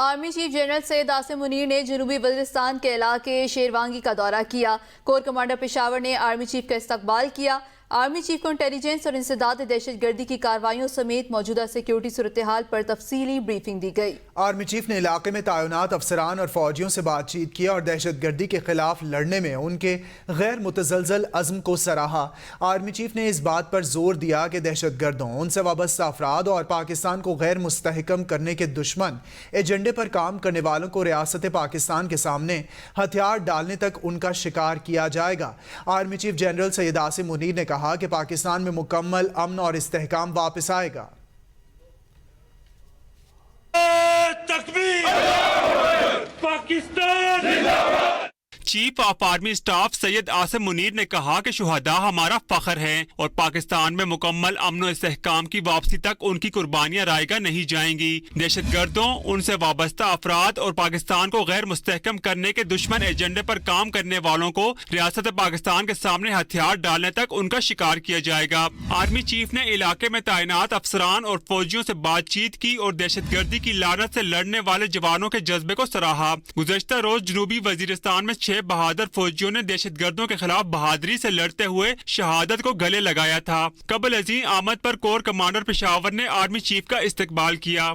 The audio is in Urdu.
آرمی چیف جنرل سید عاصم منیر نے جنوبی وزیرستان کے علاقے شیروانگی کا دورہ کیا۔ کور کمانڈر پشاور نے آرمی چیف کا استقبال کیا۔ آرمی چیف کو انٹیلیجنس اور انسداد دہشت گردی کی کارروائیوں سمیت موجودہ سیکیورٹی صورتحال پر تفصیلی بریفنگ دی گئی۔ آرمی چیف نے علاقے میں تعینات افسران اور فوجیوں سے بات چیت کی اور دہشت گردی کے خلاف لڑنے میں ان کے غیر متزلزل عزم کو سراہا۔ آرمی چیف نے اس بات پر زور دیا کہ دہشت گردوں، ان سے وابستہ افراد اور پاکستان کو غیر مستحکم کرنے کے دشمن ایجنڈے پر کام کرنے والوں کو ریاست پاکستان کے سامنے ہتھیار ڈالنے تک ان کا شکار کیا جائے گا۔ آرمی چیف جنرل سید عاصم منیر نے کہا کہ پاکستان میں مکمل امن اور استحکام واپس آئے گا۔ Pakistan chief of army staff Syed Asim Munir نے کہا کہ شہداء ہمارا فخر ہیں اور پاکستان میں مکمل امن و استحکام کی واپسی تک ان کی قربانیاں رائیگاں نہیں جائیں گی۔ دہشت گردوں، ان سے وابستہ افراد اور پاکستان کو غیر مستحکم کرنے کے دشمن ایجنڈے پر کام کرنے والوں کو ریاست پاکستان کے سامنے ہتھیار ڈالنے تک ان کا شکار کیا جائے گا۔ آرمی چیف نے علاقے میں تعینات افسران اور فوجیوں سے بات چیت کی اور دہشت گردی کی لعنت سے لڑنے والے جوانوں کے جذبے کو سراہا۔ گزشتہ روز جنوبی وزیرستان میں 6 بہادر فوجیوں نے دہشت گردوں کے خلاف بہادری سے لڑتے ہوئے شہادت کو گلے لگایا تھا۔ قبل ازیں آمد پر کور کمانڈر پشاور نے آرمی چیف کا استقبال کیا۔